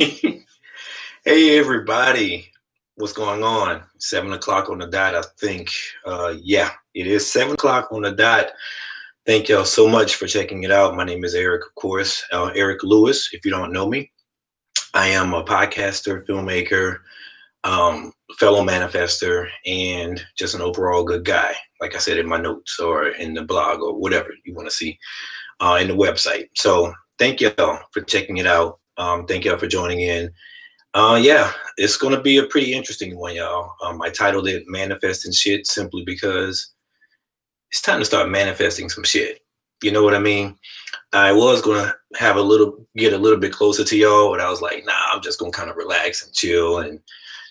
Hey everybody, what's going on? 7 o'clock on the dot, I think. Yeah, it is 7 o'clock on the dot. Thank y'all so much for checking it out. My name is Eric, of course, Eric Lewis. If you don't know me, I am a podcaster, filmmaker, fellow manifester, and just an overall good guy. Like I said in my notes or in the blog or whatever you want to see in the website. So thank y'all for checking it out. Thank y'all for joining in. Yeah, it's gonna be a pretty interesting one, y'all. I titled it "Manifesting Shit" simply because it's time to start manifesting some shit. You know what I mean? I was gonna get a little bit closer to y'all, but I was like, nah, I'm just gonna kind of relax and chill and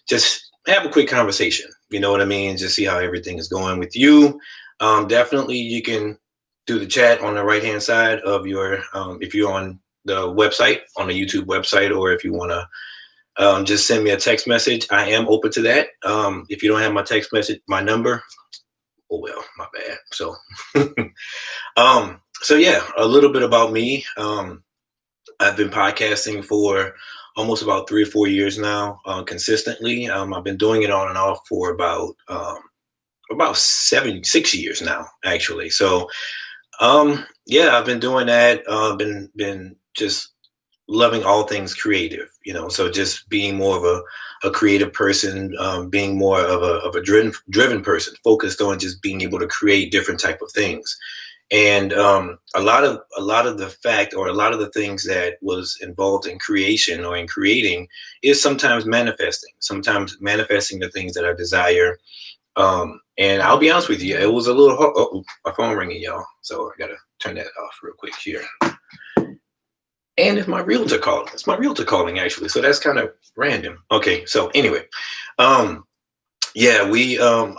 just have a quick conversation. You know what I mean? Just see how everything is going with you. Definitely, you can do the chat on the right hand side of your, if you're on the website, on the YouTube website, or if you wanna just send me a text message. I am open to that. If you don't have my text message, my number, oh well, my bad. So, so yeah, a little bit about me. I've been podcasting for almost about 3 or 4 years now, consistently. I've been doing it on and off for about 6 years now, actually. So, yeah, I've been doing that. Been just loving all things creative, so just being more of a creative person, being more of a driven person, focused on just being able to create different type of things. And a lot of the fact, or a lot of the things that was involved in creation or in creating, is sometimes manifesting the things that I desire. And I'll be honest with you, it was a little hard. Oh, my phone ringing, y'all, so I gotta turn that off real quick here. And it's my realtor calling. It's my realtor calling, actually. So that's kind of random. Okay. So anyway, yeah,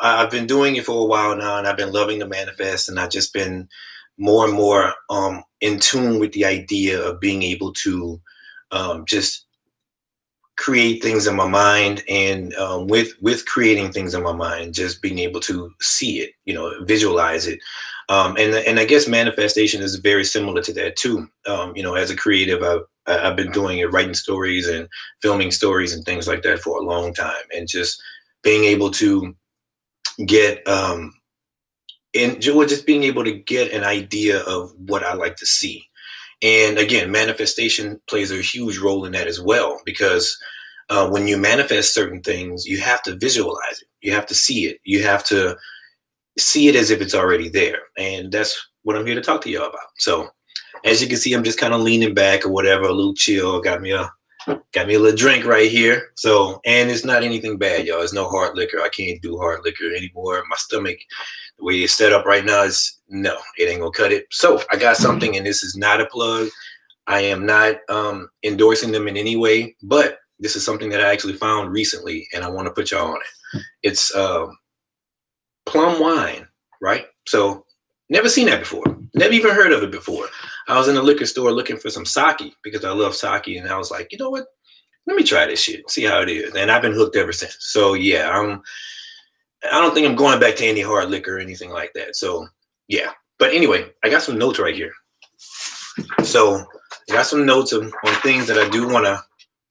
I've been doing it for a while now, and I've been loving to manifest, and I've just been more and more in tune with the idea of being able to just create things in my mind, and with creating things in my mind, just being able to see it, visualize it. And I guess manifestation is very similar to that too. As a creative, I've been doing it, writing stories and filming stories and things like that for a long time, and just being able to get just being able to get an idea of what I like to see. And again, manifestation plays a huge role in that as well, because when you manifest certain things, you have to visualize it. You have to see it. You have to see it as if it's already there. And that's what I'm here to talk to y'all about. So as you can see, I'm just kind of leaning back or whatever, a little chill. Got me a little drink right here. So, and it's not anything bad, y'all. It's no hard liquor. I can't do hard liquor anymore. My stomach, the way it's set up right now, it ain't gonna cut it. So I got something, and this is not a plug. I am not endorsing them in any way, but this is something that I actually found recently, and I want to put y'all on it. It's plum wine, right? So never seen that before. Never even heard of it before. I was in a liquor store looking for some sake because I love sake, and I was like, you know what? Let me try this shit, see how it is. And I've been hooked ever since. So yeah, I don't think I'm going back to any hard liquor or anything like that. So yeah. But anyway, I got some notes right here. So I got some notes on things that I do want to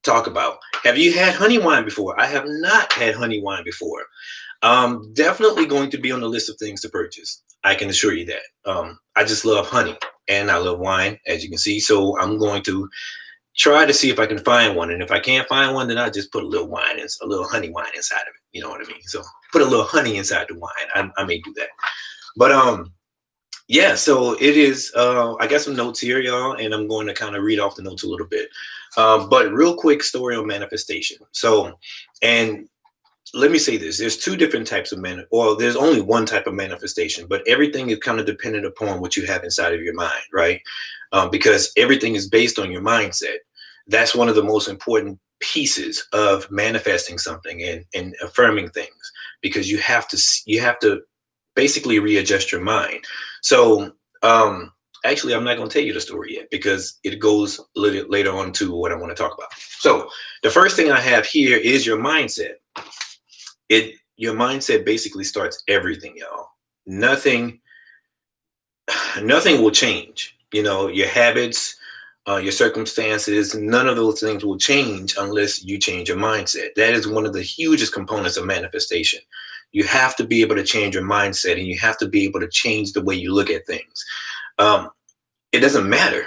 talk about. Have you had honey wine before? I have not had honey wine before. Definitely going to be on the list of things to purchase. I can assure you that. I just love honey, and I love wine, as you can see. So I'm going to try to see if I can find one. And if I can't find one, then I just put a little honey wine inside of it. You know what I mean? So put a little honey inside the wine. I may do that. But yeah, so it is, I got some notes here, y'all, and I'm going to kind of read off the notes a little bit. But real quick story on manifestation. So, and let me say this, there's two different types of there's only one type of manifestation, but everything is kind of dependent upon what you have inside of your mind, right? Because everythto is based on your mindset. That's one of the most important pieces of manifesting something and affirming things, because you have to basically readjust your mind. So actually, I'm not going to tell you the story yet, because it goes a little later on to what I want to talk about. So the first thing I have here is your mindset. Your mindset basically starts everything, y'all. Nothing will change. Your habits, your circumstances, none of those things will change unless you change your mindset. That is one of the hugest components of manifestation. You have to be able to change your mindset, and you have to be able to change the way you look at things. Um, it doesn't matter.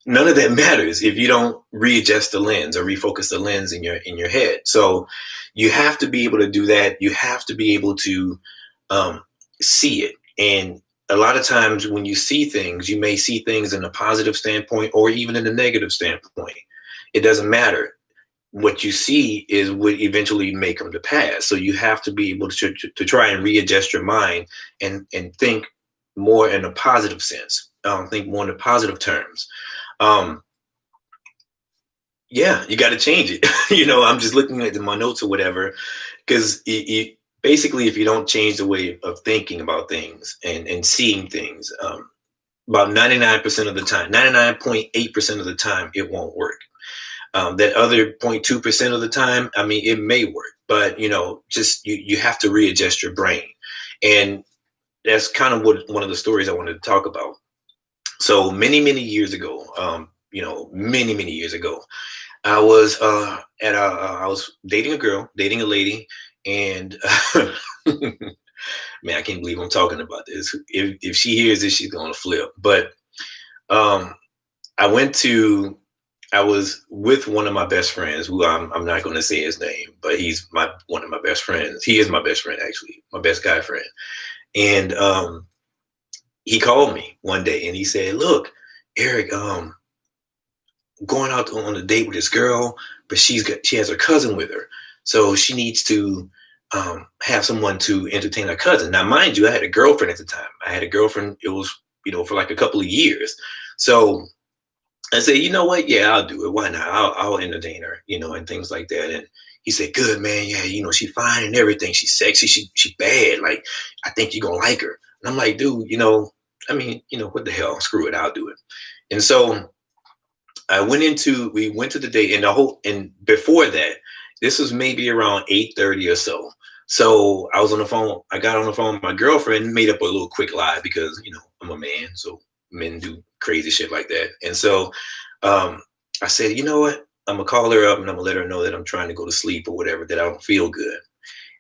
None of that matters if you don't readjust the lens or refocus the lens in your head. So you have to be able to do that. You have to be able to um, see it. And a lot of times when you see things, you may see things in a positive standpoint or even in a negative standpoint. It doesn't matter. What you see is what eventually may come to pass. So you have to be able to try and readjust your mind and think more in a positive sense. Think more in the positive terms. Um, yeah, you got to change it. I'm just looking at my notes or whatever, because basically, if you don't change the way of thinking about things and seeing things, about 99% of the time, 99.8% of the time, it won't work. That other 0.2% of the time, I mean, it may work, but just you have to readjust your brain. And that's kind of what one of the stories I wanted to talk about. So many years ago, many years ago, I was I was dating a girl, dating a lady, and man, I can't believe I'm talking about this. If she hears this, she's gonna flip. But um, I went to I was with one of my best friends, who I'm not going to say his name, but he's one of my best friends. He is my best friend, actually, my best guy friend. And he called me one day and he said, "Look, Eric, going out on a date with this girl, but she has her cousin with her, so she needs to have someone to entertain her cousin." Now, mind you, I had a girlfriend at the time. I had a girlfriend. It was for like a couple of years, so I said, "You know what? Yeah, I'll do it. Why not? I'll entertain her, and things like that." And he said, "Good, man. Yeah, she's fine and everything. She's sexy. She bad. Like, I think you're gonna like her." And I'm like, "Dude, I mean, what the hell? Screw it. I'll do it." And so we went to the date, and before that, this was maybe around 8:30 or so. So I was on the phone. I got on the phone with my girlfriend, made up a little quick lie because I'm a man, so men do crazy shit like that. And so I said, "You know what? I'm gonna call her up and I'm gonna let her know that I'm trying to go to sleep or whatever, that I don't feel good."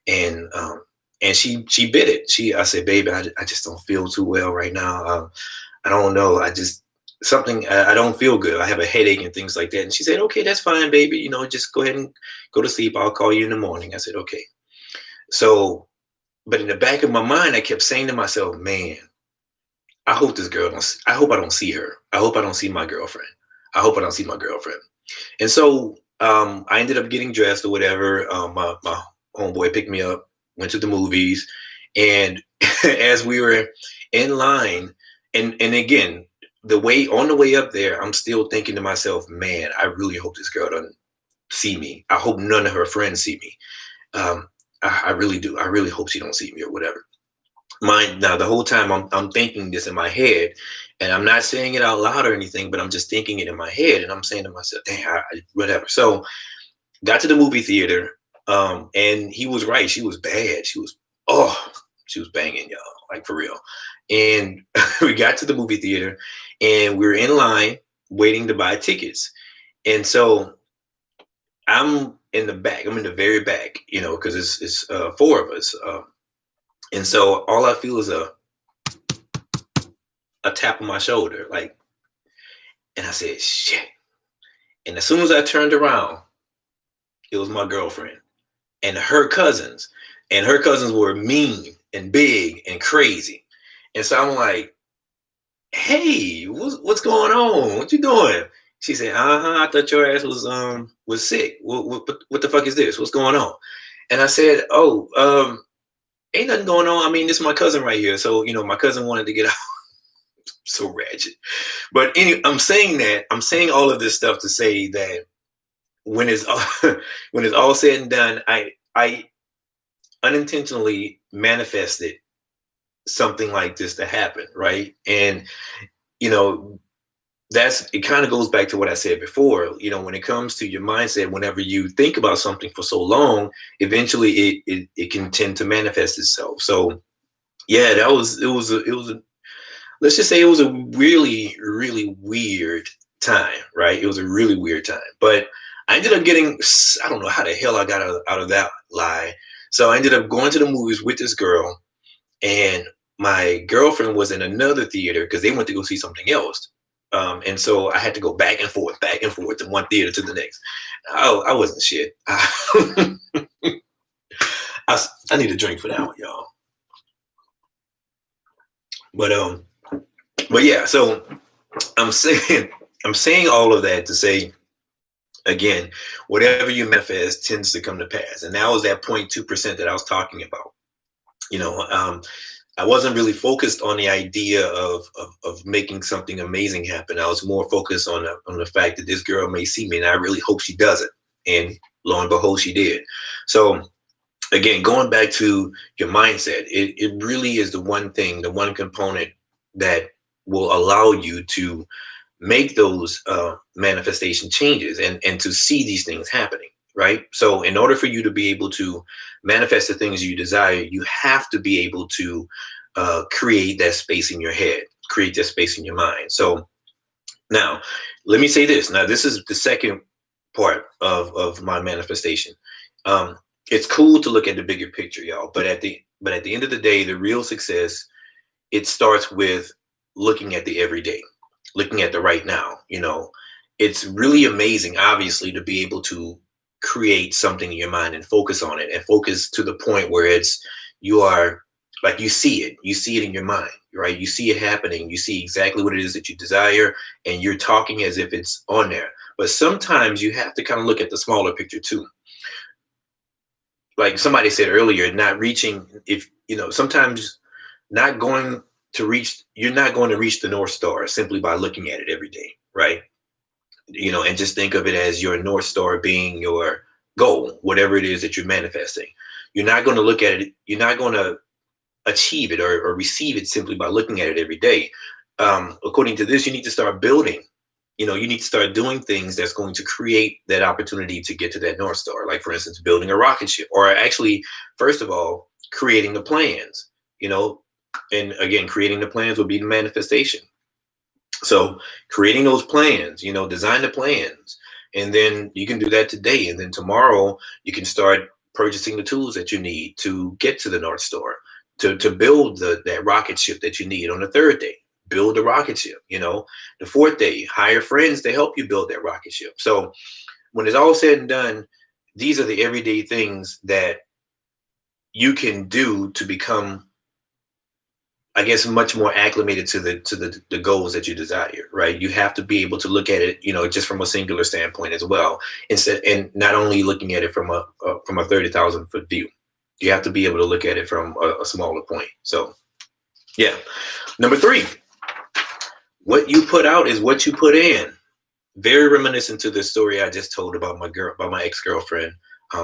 And she bit it. I said, "Baby, I just don't feel too well right now. I don't know. I just something I don't feel good. I have a headache and things like that." And she said, "Okay, that's fine, baby. Just go ahead and go to sleep. I'll call you in the morning." I said, "Okay." So, but in the back of my mind, I kept saying to myself, "Man, I hope this girl don't. I hope I don't see her. I hope I don't see my girlfriend. I hope I don't see my girlfriend." And so I ended up getting dressed or whatever. My homeboy picked me up, went to the movies, and as we were in line, and again, on the way up there, I'm still thinking to myself, "Man, I really hope this girl doesn't see me. I hope none of her friends see me. I really do. I really hope she don't see me or whatever." Now the whole time I'm thinking this in my head, and I'm not saying it out loud or anything, but I'm just thinking it in my head, and I'm saying to myself, "Dang, whatever." So got to the movie theater, and he was right. She was bad. She was banging, y'all, like for real. And we got to the movie theater, and we were in line waiting to buy tickets. And so I'm in the back. I'm in the very back, because it's four of us. And so all I feel is a tap on my shoulder, like, and I said, "Shit." And as soon as I turned around, it was my girlfriend and her cousins. And her cousins were mean and big and crazy. And so I'm like, "Hey, what's going on? What you doing?" She said, "I thought your ass was sick. What the fuck is this? What's going on?" And I said, "Oh, ain't nothing going on. I mean, this is my cousin right here. So, my cousin wanted to get out." So ratchet. But anyway, I'm saying all of this stuff to say that when it's all, when it's all said and done, I unintentionally manifested something like this to happen, right? And you know, it kind of goes back to what I said before. When it comes to your mindset, whenever you think about something for so long, eventually it can tend to manifest itself. So yeah, it was a let's just say it was a really, really weird time, right? It was a really weird time. But I ended up getting, I don't know how the hell I got out of that lie. So I ended up going to the movies with this girl, and my girlfriend was in another theater because they went to go see something else. And so I had to go back and forth from one theater to the next. I wasn't shit. I need a drink for that one, y'all. But but yeah, so I'm saying I'm saying all of that to say, again, whatever you manifest tends to come to pass. And that was that 0.2% that I was talking about. You know, I wasn't really focused on the idea of making something amazing happen. I was more focused on the fact that this girl may see me, and I really hope she doesn't. And lo and behold, she did. So again, going back to your mindset, it really is the one thing, the one component that will allow you to make those manifestation changes and to see these things happening, right? So in order for you to be able to manifest the things you desire, you have to be able to create that space in your head, create that space in your mind. So now, let me say this. Now, this is the second part of my manifestation. Um, it's cool to look at the bigger picture, y'all, but at the end of the day, the real success, it starts with looking at the everyday, looking at the right now. You know, it's really amazing, obviously, to be able to create something in your mind and focus on it, and focus to the point where it's you are like you see it in your mind, right? You see it happening, you see exactly what it is that you desire, and you're talking as if it's on there. But sometimes you have to kind of look at the smaller picture too. Like somebody said earlier, not reaching, if you know, sometimes not going to reach, you're not going to reach the North Star simply by looking at it every day, right? You know, and just think of it as your North Star being your goal, whatever it is that you're manifesting. You're not going to look at it, you're not going to achieve it or receive it simply by looking at it every day. According to this, you need to start building. You know, you need to start doing things that's going to create that opportunity to get to that North Star. Like, for instance, building a rocket ship, or actually, first of all, creating the plans. You know, and again, creating the plans will be the manifestation. So, creating those plans, you know, design the plans, and then you can do that today, and then tomorrow you can start purchasing the tools that you need to get to the North Star, to build that rocket ship that you need on the third day. Build a rocket ship, you know. The fourth day, hire friends to help you build that rocket ship. So when it's all said and done, these are the everyday things that you can do to become, I guess, much more acclimated to the goals that you desire, right? You have to be able to look at it, you know, just from a singular standpoint as well, instead, and not only looking at it from a 30,000-foot view. You have to be able to look at it from a smaller point. So, yeah. Number 3, what you put out is what you put in. Very reminiscent to the story I just told about my ex-girlfriend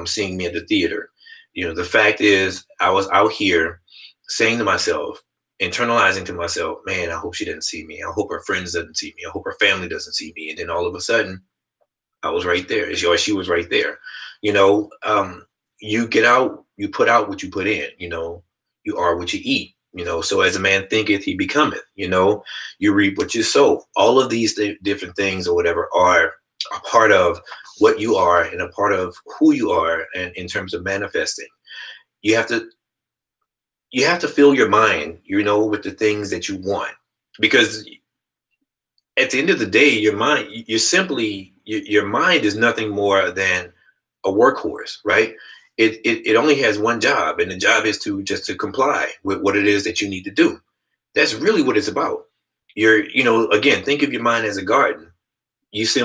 seeing me at the theater. You know, the fact is, I was out here saying to myself, internalizing to myself, man, I hope she didn't see me. I hope her friends doesn't see me. I hope her family doesn't see me. And then all of a sudden, I was right there. She was right there. You know, you get out, you put out what you put in. You know, you are what you eat. You know, so as a man thinketh, he becometh. You know, you reap what you sow. All of these different things or whatever are a part of what you are and a part of who you are, and in terms of manifesting. You have to fill your mind, you know, with the things that you want, because at the end of the day, your mind, your mind is nothing more than a workhorse, right? It only has one job, and the job is to comply with what it is that you need to do. That's really what it's about. You know, again, think of your mind as a garden.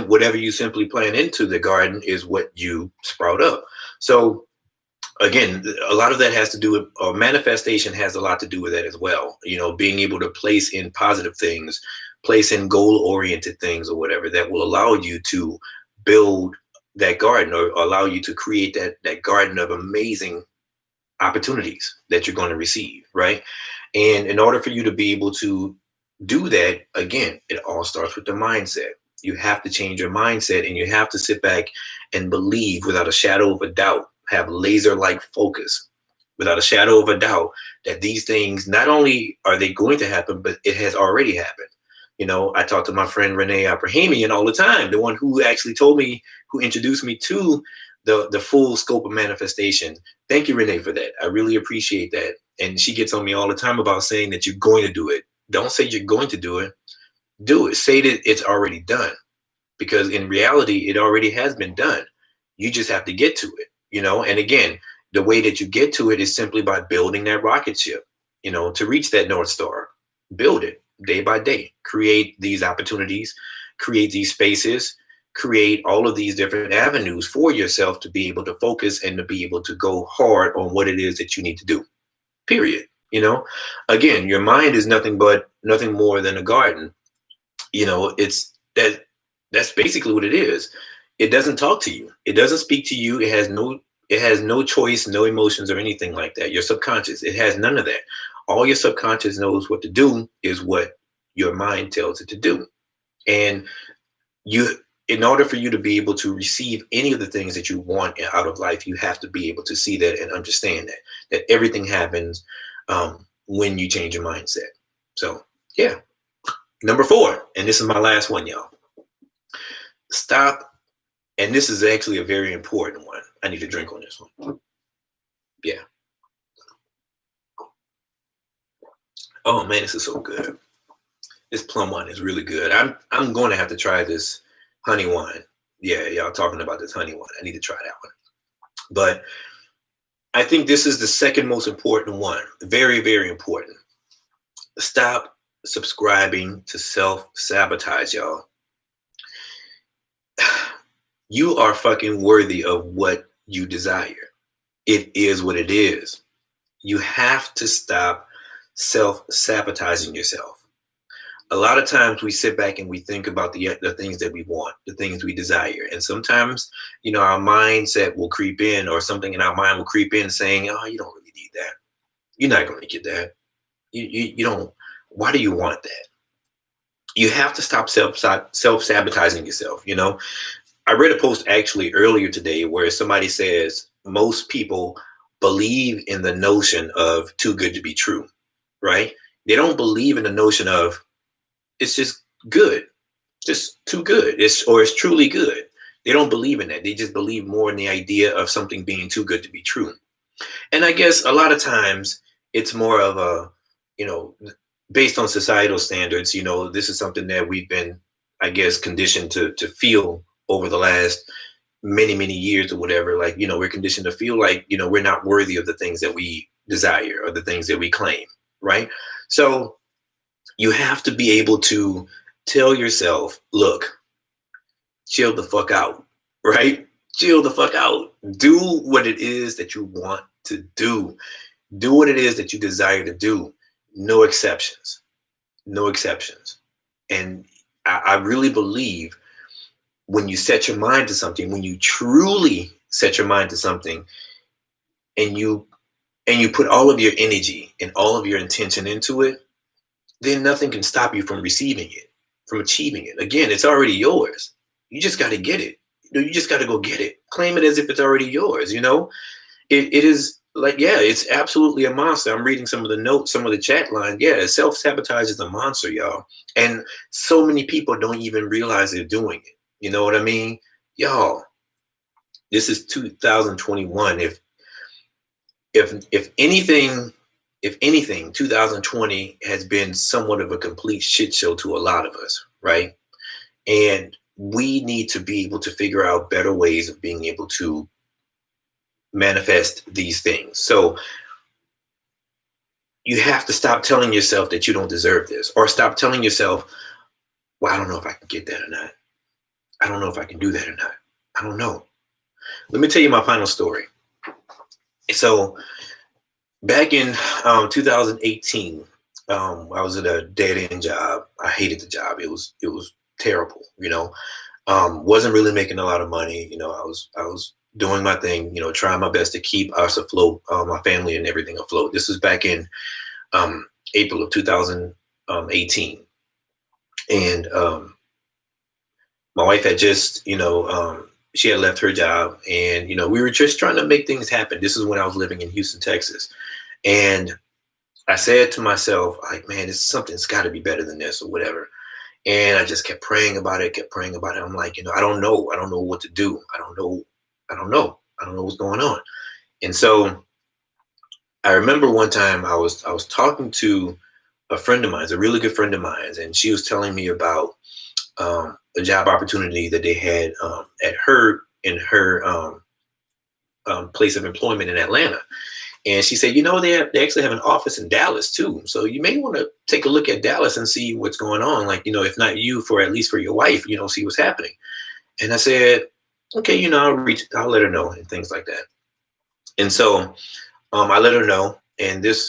Whatever you simply plant into the garden is what you sprout up. So again, a lot of that has to do with manifestation, has a lot to do with that as well. You know, being able to place in positive things, place in goal oriented things or whatever that will allow you to build that garden, or allow you to create that garden of amazing opportunities that you're going to receive, right? And in order for you to be able to do that, again, it all starts with the mindset. You have to change your mindset, and you have to sit back and believe without a shadow of a doubt, have laser-like focus without a shadow of a doubt that these things, not only are they going to happen, but it has already happened. I talk to my friend Renee Abrahamian all the time, the one who actually told me, who introduced me to the full scope of manifestation. Thank you, Renee, for that. I really appreciate that. And she gets on me all the time about saying that you're going to do it. Don't say you're going to do it. Do it. Say that it's already done. Because in reality, it already has been done. You just have to get to it, And again, the way that you get to it is simply by building that rocket ship, to reach that North Star. Build it day by day. Create these opportunities, create these spaces, create all of these different avenues for yourself to be able to focus and to be able to go hard on what it is that you need to do. Period. Again, your mind is nothing more than a garden. It's that's basically what it is. It doesn't talk to you. It doesn't speak to you. It has no choice, no emotions or anything like that. Your subconscious, it has none of that. All your subconscious knows what to do is what your mind tells it to do. And in order for you to be able to receive any of the things that you want out of life, you have to be able to see that and understand that everything happens when you change your mindset. So yeah. Number 4, and this is my last one, y'all. Stop. And this is actually a very important one. I need a drink on this one. Yeah. Oh man, this is so good. This plum wine is really good. I'm going to have to try this honey wine. Yeah, y'all talking about this honey wine. I need to try that one. But I think this is the second most important one. Very, very important. Stop subscribing to self-sabotage, y'all. You are fucking worthy of what you desire. It is what it is. You have to stop self-sabotaging yourself. A lot of times we sit back and we think about the things that we want, the things we desire. And sometimes, our mindset will creep in, or something in our mind will creep in saying, oh, you don't really need that. You're not going to get that. You don't. Why do you want that? You have to stop self-sabotaging yourself. I read a post actually earlier today where somebody says most people believe in the notion of too good to be true, right? They don't believe in the notion of it's just good, just too good, it's truly good. They don't believe in that. They just believe more in the idea of something being too good to be true. And I guess a lot of times it's more of a, based on societal standards, this is something that we've been, I guess, conditioned to feel over the last many, many years or whatever. Like, we're conditioned to feel like, we're not worthy of the things that we desire or the things that we claim, right? So you have to be able to tell yourself, look, chill the fuck out, right? Chill the fuck out. Do what it is that you want to do. Do what it is that you desire to do. No exceptions. No exceptions. And I really believe when you set your mind to something, when you truly set your mind to something, and you put all of your energy and all of your intention into it, then nothing can stop you from receiving it, from achieving it. Again, it's already yours. You just got to get it. You just got to go get it. Claim it as if it's already yours. It is like, yeah, it's absolutely a monster. I'm reading some of the notes, some of the chat lines. Yeah, self-sabotage is a monster, y'all. And so many people don't even realize they're doing it. You know what I mean? Y'all, this is 2021. If anything, 2020 has been somewhat of a complete shit show to a lot of us, right? And we need to be able to figure out better ways of being able to manifest these things. So you have to stop telling yourself that you don't deserve this, or stop telling yourself, well, I don't know if I can get that or not. I don't know if I can do that or not. I don't know. Let me tell you my final story. So back in 2018, I was at a dead-end job. I hated the job. It was terrible. Wasn't really making a lot of money. I was doing my thing. Trying my best to keep us afloat, my family and everything afloat. This was back in April of 2018, and my wife had just, she had left her job, and, we were just trying to make things happen. This is when I was living in Houston, Texas. And I said to myself, like, man, something's got to be better than this or whatever. And I just kept praying about it, kept praying about it. I'm like, I don't know. I don't know what to do. I don't know. I don't know. I don't know what's going on. And so I remember one time I was talking to a friend of mine, a really good friend of mine, and she was telling me about a job opportunity that they had at her in her place of employment in Atlanta. And she said, they actually have an office in Dallas too. So you may want to take a look at Dallas and see what's going on. Like, if not you, for at least for your wife, see what's happening. And I said, okay, I'll let her know and things like that. And so I let her know, and it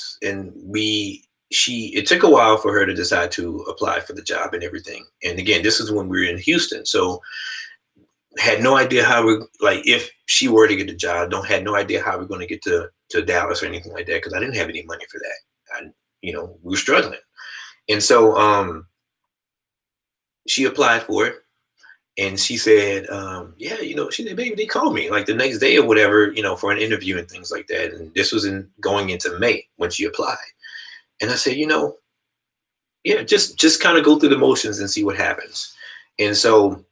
took a while for her to decide to apply for the job and everything. And again, this is when we were in Houston. So had no idea how if she were to get the job, had no idea how we're going to get to Dallas or anything like that, because I didn't have any money for that. We were struggling. And so she applied for it, and she said, she said, baby, they called me like the next day or whatever, for an interview and things like that. And this was going into May when she applied. And I said, just kind of go through the motions and see what happens. And so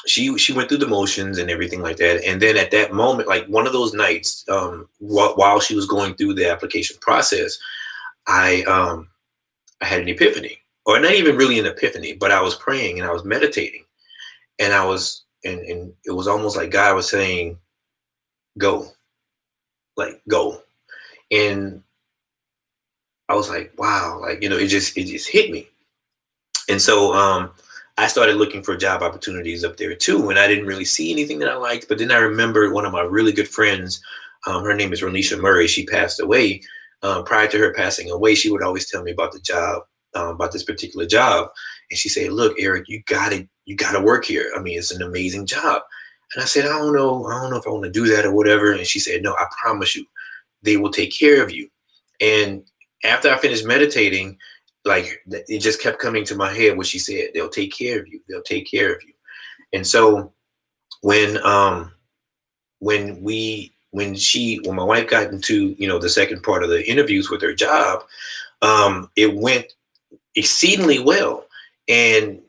she went through the motions and everything like that. And then at that moment, like one of those nights, while she was going through the application process, I had an epiphany, or not even really an epiphany, but I was praying and I was meditating, and and it was almost like God was saying, go, like go. And I was like, wow, like, it just hit me. And so I started looking for job opportunities up there too. And I didn't really see anything that I liked. But then I remember one of my really good friends, her name is Ronisha Murray. She passed away. Prior to her passing away, she would always tell me about the job, about this particular job. And she said, look, Eric, you gotta work here. I mean, it's an amazing job. And I said, I don't know if I want to do that or whatever. And she said, no, I promise you, they will take care of you. And after I finished meditating, like it just kept coming to my head what she said. They'll take care of you. They'll take care of you. And so when my wife got into the second part of the interviews with her job, it went exceedingly well. And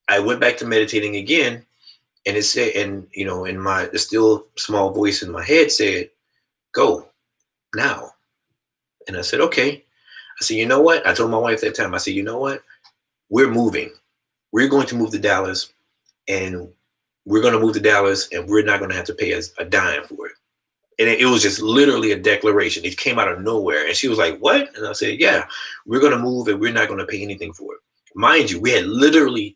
I went back to meditating again, and it said, and in the still small voice in my head said, go now. And I said, okay. I said, you know what? I told my wife that time, I said, you know what? We're moving. We're going to move to Dallas, and we're going to move to Dallas, and we're not going to have to pay us a dime for it. And it was just literally a declaration. It came out of nowhere. And she was like, what? And I said, yeah, we're going to move, and we're not going to pay anything for it. Mind you, we had literally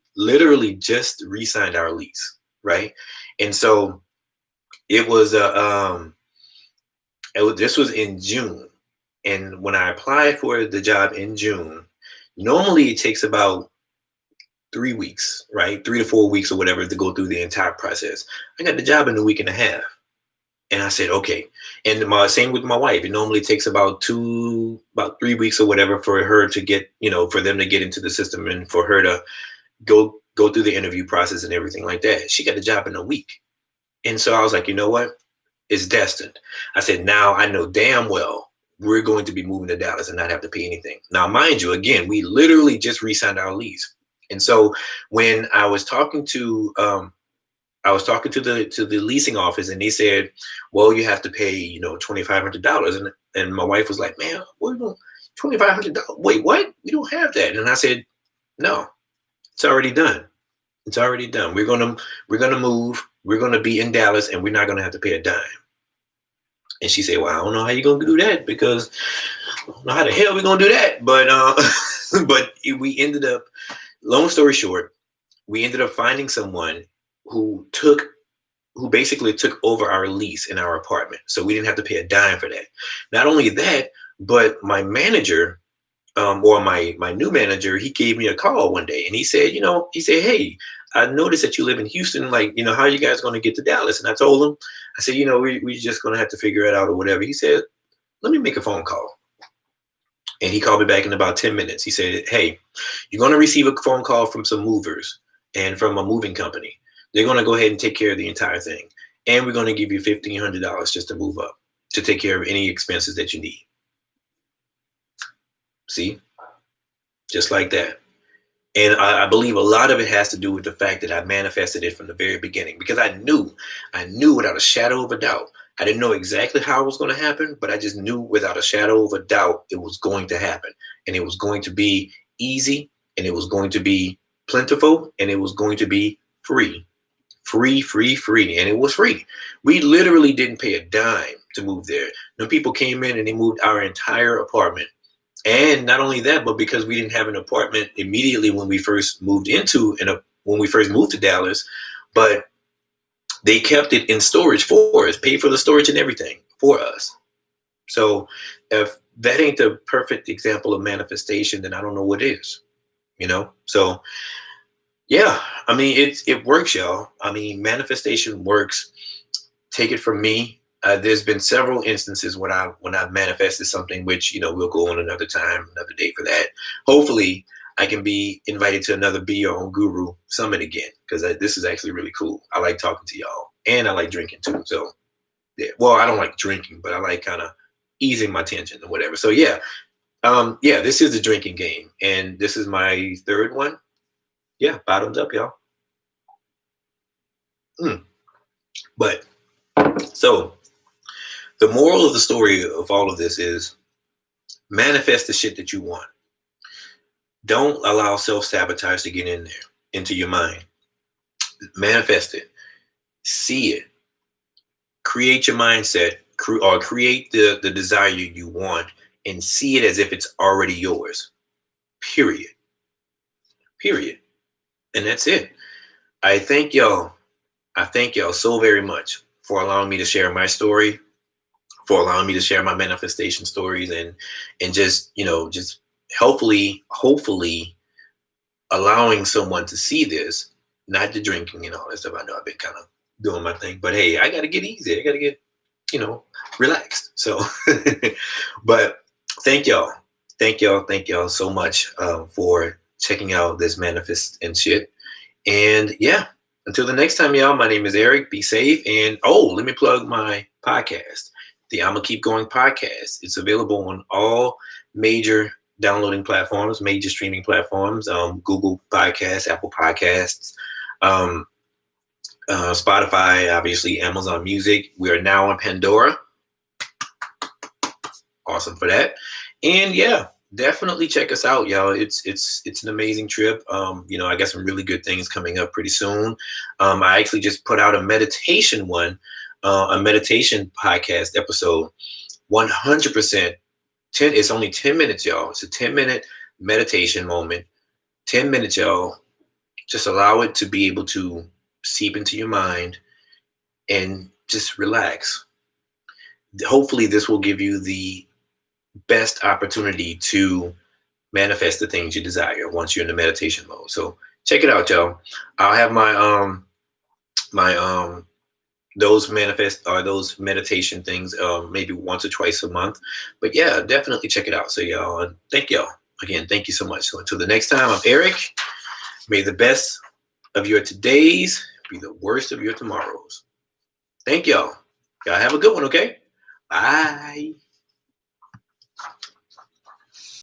just re-signed our lease, right? And so it was this was in June. And when I applied for the job in June, normally it takes about 3 weeks, right? 3 to 4 weeks or whatever to go through the entire process. I got the job in a week and a half. And I said, okay. And same with my wife. It normally takes about 3 weeks or whatever for her to get, for them to get into the system and for her to go through the interview process and everything like that. She got the job in a week. And so I was like, you know what? It's destined. I said, now I know damn well we're going to be moving to Dallas and not have to pay anything. Now, mind you, again, we literally just re-signed our lease. And so when I was talking to the leasing office, and they said, well, you have to pay, $2,500. And my wife was like, man, what $2,500? Wait, what? We don't have that. And I said, no, it's already done. It's already done. We're gonna move. We're gonna be in Dallas, and we're not gonna have to pay a dime. And she said, well, I don't know how you're going to do that, because I don't know how the hell we're going to do that. But but we ended up, long story short, we ended up finding someone who basically took over our lease in our apartment. So we didn't have to pay a dime for that. Not only that, but my manager, or my new manager, he gave me a call one day, and he said, hey, I noticed that you live in Houston. Like, how are you guys going to get to Dallas? And I told him, I said, we're just going to have to figure it out or whatever. He said, let me make a phone call. And he called me back in about 10 minutes. He said, hey, you're going to receive a phone call from some movers and from a moving company. They're going to go ahead and take care of the entire thing. And we're going to give you $1,500 just to move up, to take care of any expenses that you need. See, just like that. And I believe a lot of it has to do with the fact that I manifested it from the very beginning, because I knew without a shadow of a doubt. I didn't know exactly how it was going to happen, but I just knew without a shadow of a doubt it was going to happen. And it was going to be easy, and it was going to be plentiful, and it was going to be free. Free, free, free. And it was free. We literally didn't pay a dime to move there. No, people came in and they moved our entire apartment. And not only that, but because we didn't have an apartment immediately when we first moved when we first moved to Dallas, but they kept it in storage for us, paid for the storage and everything for us. So if that ain't the perfect example of manifestation, then I don't know what is, you know? So yeah, I mean, it works, y'all. I mean, manifestation works. Take it from me. There's been several instances when I've manifested something, which we'll go on another time, another day for that. Hopefully, I can be invited to another Be Your Own Guru summit again, because this is actually really cool. I like talking to y'all, and I like drinking too. So yeah, well, I don't like drinking, but I like kind of easing my tension or whatever. So yeah, this is the drinking game, and this is my third one. Yeah, bottoms up, y'all. But so the moral of the story of all of this is manifest the shit that you want. Don't allow self-sabotage to get in there, into your mind. Manifest it. See it. Create your mindset, or create the desire you want, and see it as if it's already yours. Period. Period. And that's it. I thank y'all so very much for allowing me to share my story, for allowing me to share my manifestation stories, and just hopefully allowing someone to see this, not the drinking and all that stuff. I know I've been kind of doing my thing, but hey, I got to get easy. I got to get relaxed. So, but thank y'all so much for checking out this manifest and shit. And yeah, until the next time, y'all, my name is Eric. Be safe. And let me plug my podcast, the I'ma Keep Going podcast. It's available on all major downloading platforms, major streaming platforms, Google Podcasts, Apple Podcasts, Spotify, obviously, Amazon Music. We are now on Pandora. Awesome for that. And yeah, definitely check us out, y'all. It's an amazing trip. I got some really good things coming up pretty soon. I actually just put out a meditation a meditation podcast episode. 100%. It's only 10 minutes, y'all. It's a 10-minute meditation moment. 10 minutes, y'all. Just allow it to be able to seep into your mind and just relax. Hopefully, this will give you the best opportunity to manifest the things you desire once you're in the meditation mode. So check it out, y'all. I'll have those meditation things maybe once or twice a month. But yeah, definitely check it out. So y'all, thank y'all again. Thank you so much. So until the next time, I'm Eric. May the best of your todays be the worst of your tomorrows. Thank y'all. Y'all have a good one, okay? Bye.